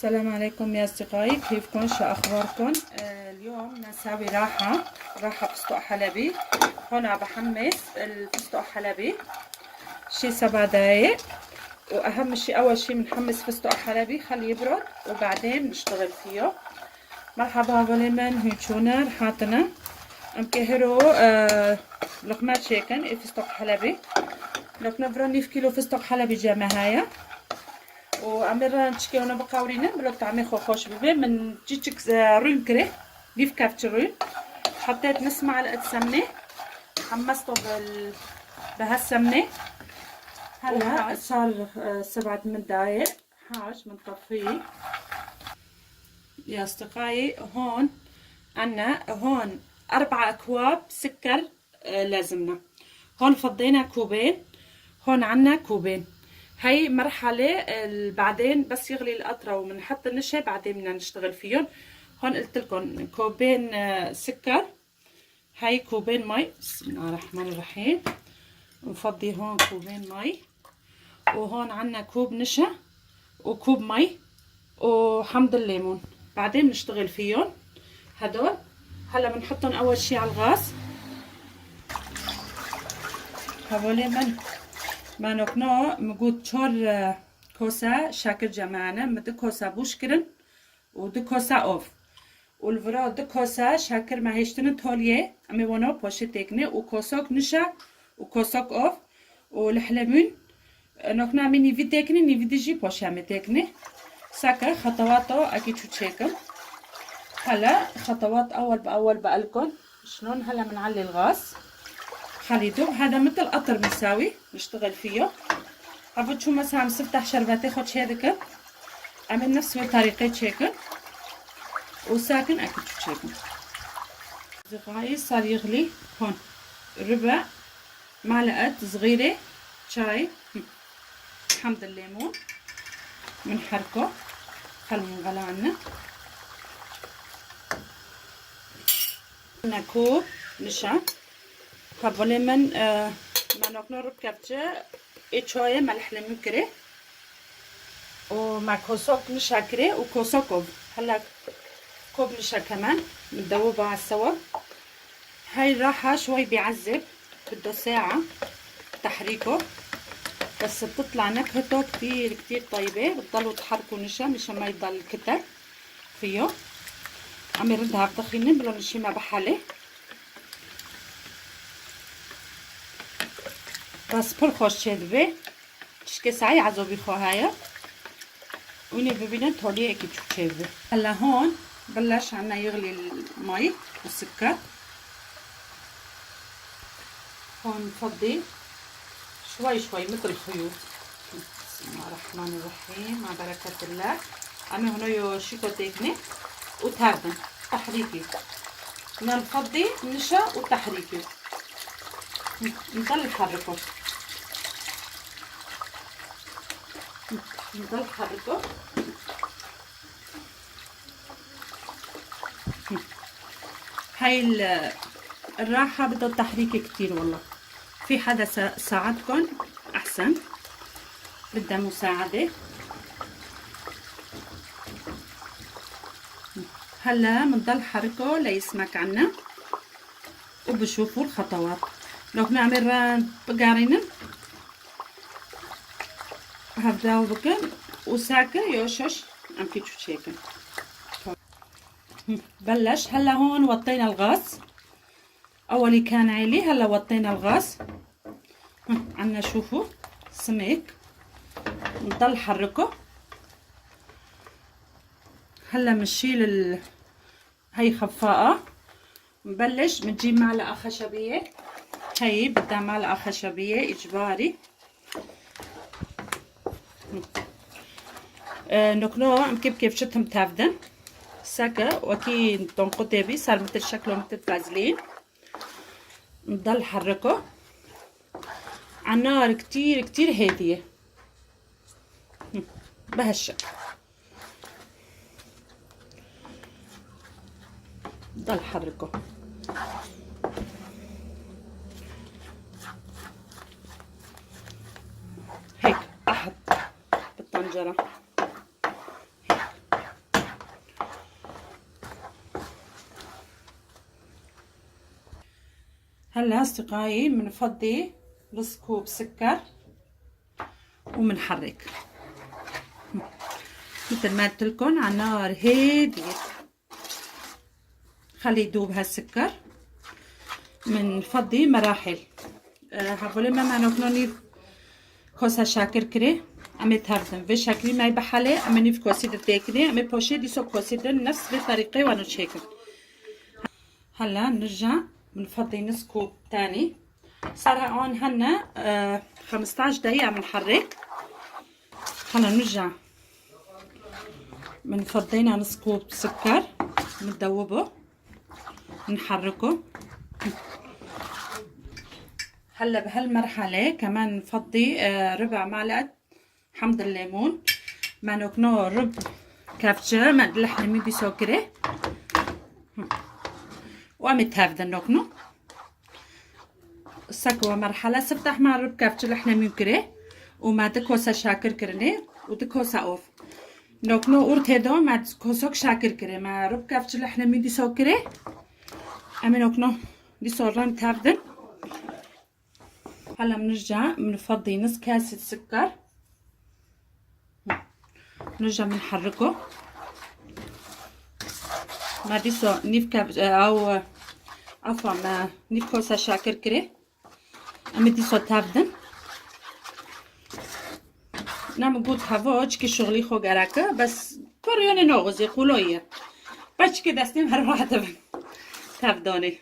السلام عليكم يا أصدقائي، كيفكم؟ شو أخباركم؟ اليوم نسوي راحة فستق حلبي. هون عم بحمص الفستق حلبي شي 7 دقايق. وأهم شي أول شي بنحمص فستق حلبي خليه يبرد وبعدين نشتغل فيه. مرحبا ولمن هيتشونر حاطنا مكهرو لقمات شيكن فستق حلبي. لو نفرني في كيلو فستق حلبي جامعايا وعمرنا نشكي هنا بقاورينا بلو طعمي خوش ببي من جيتشك رون كري بيف كافتشرون. حطيت نص معلقة سمنة حمصته بهالسمنة. هلا صار 7-8 دقايق حاج بنطفيه يا أصدقائي. هون عنا هون 4 أكواب سكر لازمنا. هون فضينا كوبين، هون عنا كوبين. هاي مرحلة بعدين بس يغلي القطرة وبنحط النشا بعدين بدنا نشتغل فيهم. هون قلت لكم كوبين سكر، هاي كوبين مي. بسم الله الرحمن الرحيم. نفضي هون كوبين مي، وهون عنا كوب نشا وكوب مي وحمض الليمون. بعدين نشتغل فيهم هدول. هلا بنحطهم اول شي على الغاز. هذول ما نكنو مقود شور كوسا شاكر جماعنا مد كوسا بوشكرن ود كوسا اوف والفرا د كوسا شاكر ما هيشتن توليه امي ونو بوشي تكني وكوسوك نشا وكوسوك اوف والحلمون نكنا مني في تكني ني فيديجي بوشي امي تكني ساكر خطواته اكيد شو تشيكم. هلا خطوات اول باول بقلكم شلون. هلا بنعلي الغاز خلي يدوب. هذا مثل قطر بنساوي نشتغل فيه. عبد شو مثلا عم تفتح شربتي خد شيدك عمل نفس الطريقة شيكن وساكن اكيد شيكن. أصدقائي صار يغلي. هون ربع معلقة صغيرة شاي حمض الليمون بنحركه خليه ينغلى عنا. عنا كوب نشا قبل من ما نقنور بكبتة شوية ملح ليمون كري ومع كوسوك نشا كري وكوسوكوب. هلا كوب نشا كمان متذوبة على السوا. هاي الراحة شوي بيعذب بده ساعة تحريكه بس بتطلع نكهته كتير كتير طيبة. بتضلوا تحركوا نشا مشان ما يضل كتر فيه. عم يردها بطخينة بلون شي ما بحالي بس پر خوش شدوه تشكي سعي عزوبي خواهايا ويني ببينن تولي اكي تشوفه. هلا هون بلش عنا يغلي المي والسكر. هون نفضي شوي شوي مثل الخيوط. بسم الله الرحمن الرحيم مع بركة الله. عمي هنا شيكو تيكني وتهردن تحريكي نفضي نشا وتحريكي نضل نحركه نضل نحركه. هاي الراحة بدها تحريك كتير والله. في حدا ساعدكم احسن بدها مساعدة. هلا بنضل حركه ليسمك عنا وبشوفوا الخطوات. لو بنعمل بقارينا هبداو بكن وساكر يوشش عم كيتشو شيكن. بلش. هلا هون وطينا الغاز. اولي كان عالي هلا وطينا الغاز. عنا شوفوا سمك نضل حركه. هلا بنشيل هي خفاقة. نبلش بنجيب معلقة خشبية. هي بدها معلقة خشبية اجباري. نكنو عم كيف شتهم تافدن ساكا واكيد تنقطي بي صار مثل شكله مثل فازلين. نضل حركه عالنار كتير كتير هادية بهالشكل. نضل حركه هيك احط بالطنجرة هلا اصدقائي بنفضي نص كوب سكر وبنحرك مثل ما قلت لكم على نار هاديه. خلي يدوب هالسكر. بنفضي مراحل. هبول ما نكوني كوسا شاكر كري عملت هردم في شكلي ما يبحالي امني في كوسي دتكني امي بوشي دي سو كوسي نفس الطريقه وانا شاكل. هلا نرجع بنفضي نص كوب تاني. صار هون هنا 15 دقيقه بنحرك. هلا نرجع بنفضينا نص كوب سكر بندوبه نحركه. هلا بهالمرحله كمان نفضي ربع معلقه حمض الليمون ما نكنو ربع كافتشا ما دلحنا مي بسكره وقامت هافدا نكنو سكوا مرحله سفتح مع ربع كافتشا لحنا ميكره وما دكوسا شاكر كرني ودكوسا اوف نكنو اورت هدو ما دكوسك شاكر كره ما ربع كافتشا لحنا مي بسكره امي نكنو دي صورن تافدن. هلا بنرجع بنفضي نص كاسة سكر نرجع بنحركه ما ديسو نيف كاب او عفوا ما نيف كوسا شاكر كري ام ديسو تافدن نام قوت هافوج كي شغلي خو غراكا بس كوريوني نوغز يقولوا باش كده استيم هر واحدة تافدوني.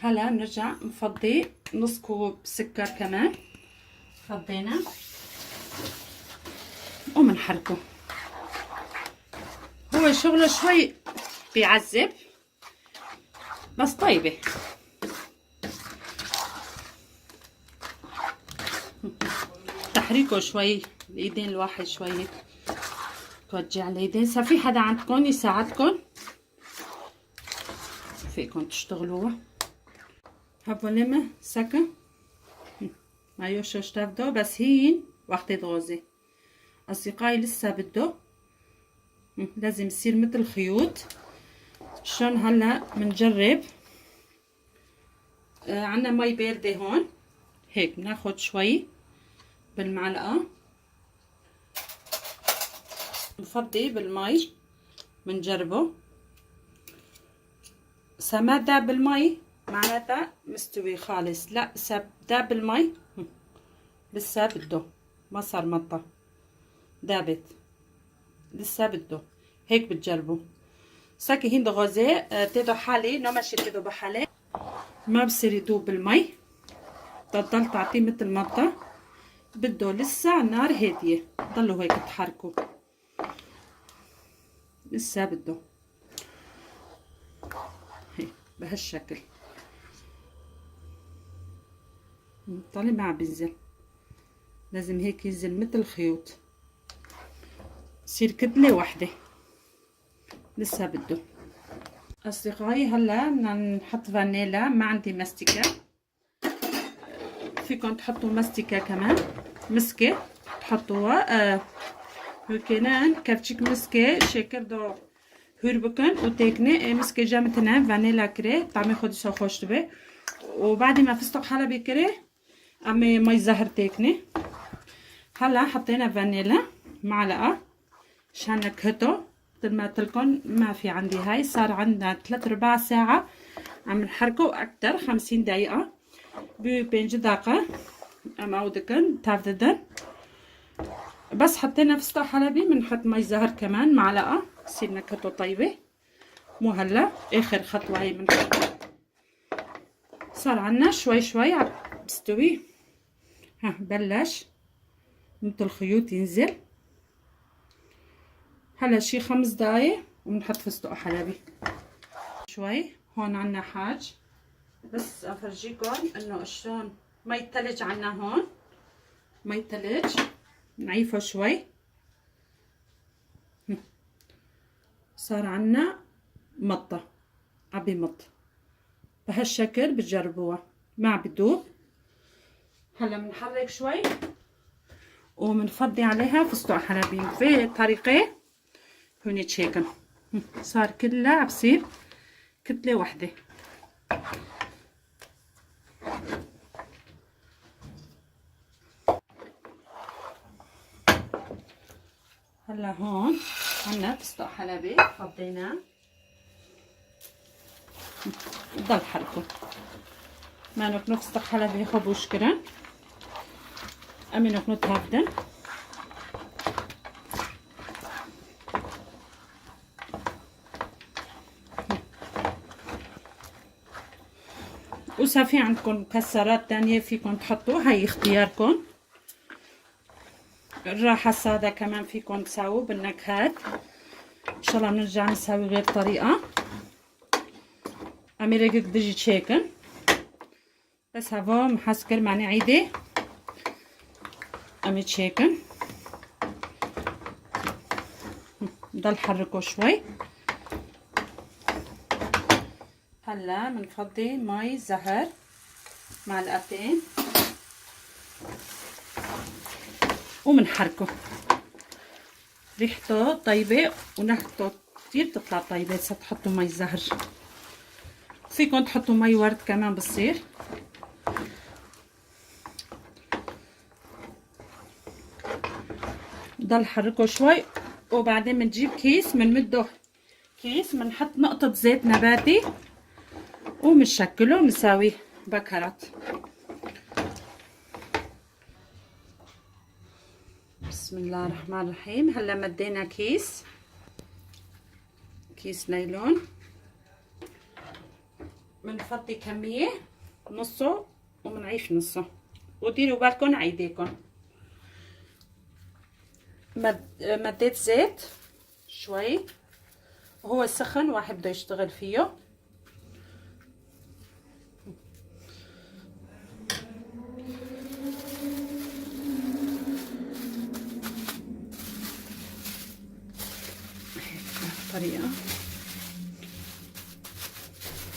هلا بنرجع نفضي نص كوب سكر كمان فضينا ومنحركه. هو شغله شوي بيعذب بس طيبه. تحريكه شوي الايدين الواحد شوي توجع الايدين. صار في حدا عندكم يساعدكم فيكم تشتغلوها. هبوليمه سكه ما يوشوش تافدو بس هين وقت غوزي اصدقائي لسه بده لازم يصير مثل خيوط. شلون هلا بنجرب. عنا مي بارده هون هيك بناخد شوي بالمعلقه بنفضي بالمي بنجربه. ما داب بالمي معناتها مستوي خالص. لا داب بالمي لسه بده ما صار مطه دابت لسه بده هيك بتجربوا. ساكي هند غازي تدو حالي نو ماشي تدو بحالي ما بصير يدوب بالمي تضل تعطيه مثل مطه بده لسه على النار هاديه ضلوا هيك تحركوا لسه بده هيك بهالشكل. طالع ما بينزل لازم هيك ينزل مثل خيوط يصير كتله واحده لسه بده. اصدقائي هلا بدنا نحط فانيلا. ما عندي ماستيكا فيكم تحطوا ماستيكا كمان مسكه تحطوها هكنان كفتشك مسكه شكر دو هربكن وتكني مسكه جامتنا فانيلا كري طعمي خدي سو خوش تبي وبعد ما فستق حلبي كري امي مي زهر تكني. هلا حطينا فانيلا معلقه عشان نكهته مثل ما قلت لكم ما في عندي هاي. صار عندنا 3/4 ساعه عم نحركه اكثر 50 دقيقه بين دقيقه ام اودكن تافددن بس حطينا فستق حلبي بنحط مي زهر كمان معلقه يصير نكهته طيبه. مو هلا اخر خطوه هي بنحطها. صار عنا شوي شوي عم بستوي. ها بلش مثل خيوط ينزل. هلا شي 5 دقايق وبنحط فستق حلبي شوي. هون عنا حاج بس افرجيكم انه شلون مي الثلج عنا هون مي الثلج نعيفه شوي. صار عنا مطه عبي مط بهالشكل بتجربوها ما بدوب. هلا بنحرك شوي وبنفضي عليها فستق حلبي في طريقه هوني تشيكن. صار كلها بصير كتلة واحدة. هلا هون عنا فستق حلبي فضيناه، بضل حركه ما نكنو فستق حلبي خبوش كرن أمي نكنو تهفدن. وإذا في عندكم مكسرات تانية فيكم تحطوا، هاي اختياركم. الراحة السادة كمان فيكم تساووا بالنكهات. إن شاء الله بنرجع نسوي غير طريقة. أمي رقق دجي تشيكن بس هذا محسكر معني عيدة أمي تشيكن. نضل حركه شوي. هلا بنفضي مي زهر معلقتين ومنحركه. ريحته طيبة ونكهته كتير بتطلع طيبة. هسه تحطوا مي زهر، فيكم تحطوا مي ورد كمان بصير. ضل حركه شوي وبعدين بنجيب كيس بنمده كيس بنحط نقطة زيت نباتي وبنشكله ونساوي بكرات. بسم الله الرحمن الرحيم. هلا مدينا كيس نايلون، بنفضي كمية نصه وبنعيش نصه، وديروا بالكم على ايديكم. مديت زيت شوي وهو سخن، واحد بده يشتغل فيه. طريقة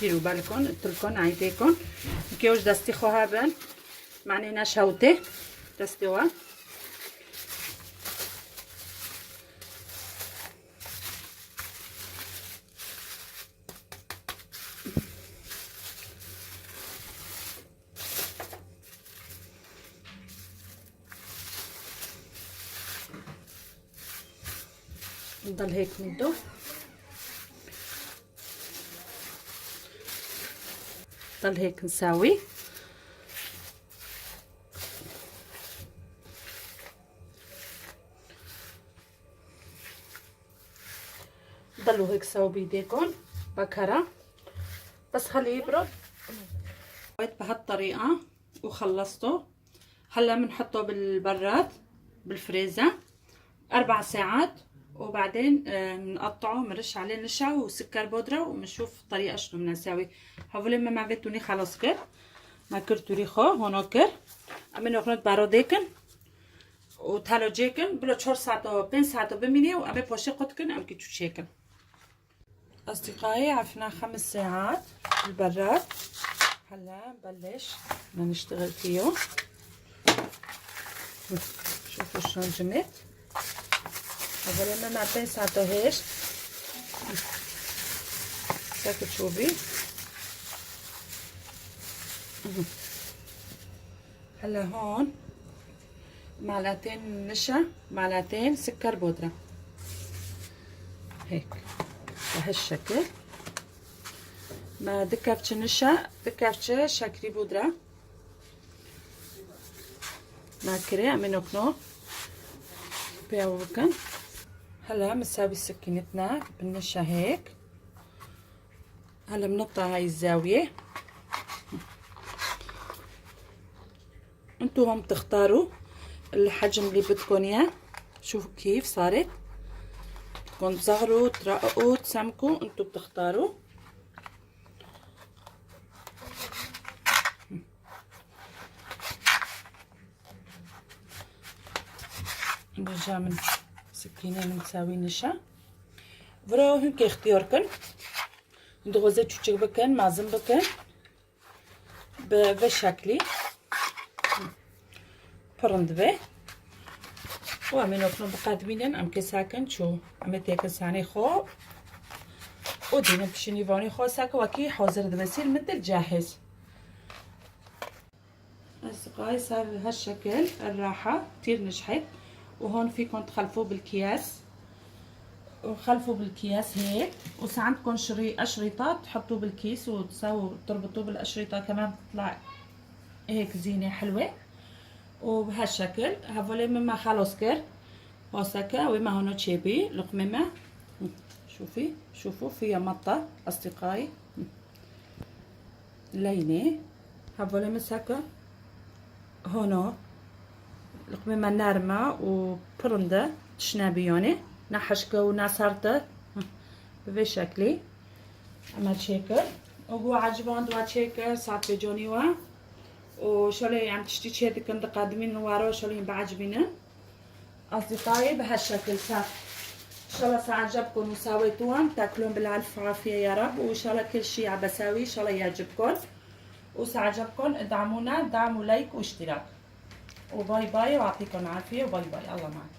ديروا بالكم، قلتلكم عيديكم كيوش دستي خوهابن معني نشوته دستوا. نضل هيك نده نضل هيك نساوي. ضلوا هيك سووا بيديكم بكرة بس خليه يبرد. بهالطريقة وخلصته. هلا بنحطه بالبراد بالفريزر 4 ساعات وبعدين بنقطعه بنرش عليه نشا وسكر بودرة وبنشوف طريقة شنو بدنا نساوي. هقول لما ما بيتوني خلاص كر ما كرتو ريخو هونوكر امنو خنت باروديكن وتالو جيكن بلو 4 ساعات او 5 ساعات بميني وابي بوشي قطكن ام كيتو شيكن. اصدقائي عفنا 5 ساعات بالبراد. هلا نبلش بدنا نشتغل فيه. شوفوا شلون جمت. هقول لما 5 ساعات هيش ساكت شوفي. هلا هون معلقتين نشا معلقتين سكر بودرة هيك بهالشكل. ما دكفتش نشا دكفتش شكري بودرة ناكري منوكنو بيوكن. هلا بنساوي سكينتنا بالنشا هيك. هلا بنقطع هاي الزاوية. انتو هم بتختاروا الحجم اللي بدكم اياه. شوفوا كيف صارت. بدكم تصغروا ترققوا تسمكوا انتو بتختاروا. نرجع من سكينة بنساوي نشا. برو هيك اختياركن. انتو غزيت شو بكن معزم بكن بشكلي برندبه وعملوا كنو بقادمين ام كساكن شو عملت هيك ساني خو ودينا بشنيفوني خوساك وكي حوزر دبسيل مثل جاهز. أصدقائي صار بهالشكل الراحة كتير نجحت. وهون فيكم تخلفوه بالكياس، وخلفوا بالكياس هيك، وإذا عندكم أشرطة تحطوه بالكيس وتسووا تربطوه بالأشرطة كمان بتطلع هيك زينة حلوة. وبهالشكل هفولي مما خالوسكر هوسكا وما هونو تشيبي لقممة. شوفي شوفوا فيها مطة أصدقائي لينة. هفولي مسكر هونو لقممة نارمة وبرندة تشنابيوني نحشكة وناسارتة بهالشكل. أما تشيكر وهو عجبان دوا تشيكر ساعات بجونيوا وشلي عم تشتي هذيك كنت قادمين نوارو شلي بعجبنا أصدقائي بهالشكل. صار إن شاء الله سعجبكم وسويتوهم تاكلون بالعافية وعافية يا رب. وإن شاء الله كل شيء عم بساوي إن شاء الله يعجبكم. وسعجبكم ادعمونا دعم ولايك واشتراك. وباي باي ويعطيكم العافية وباي باي. الله معك.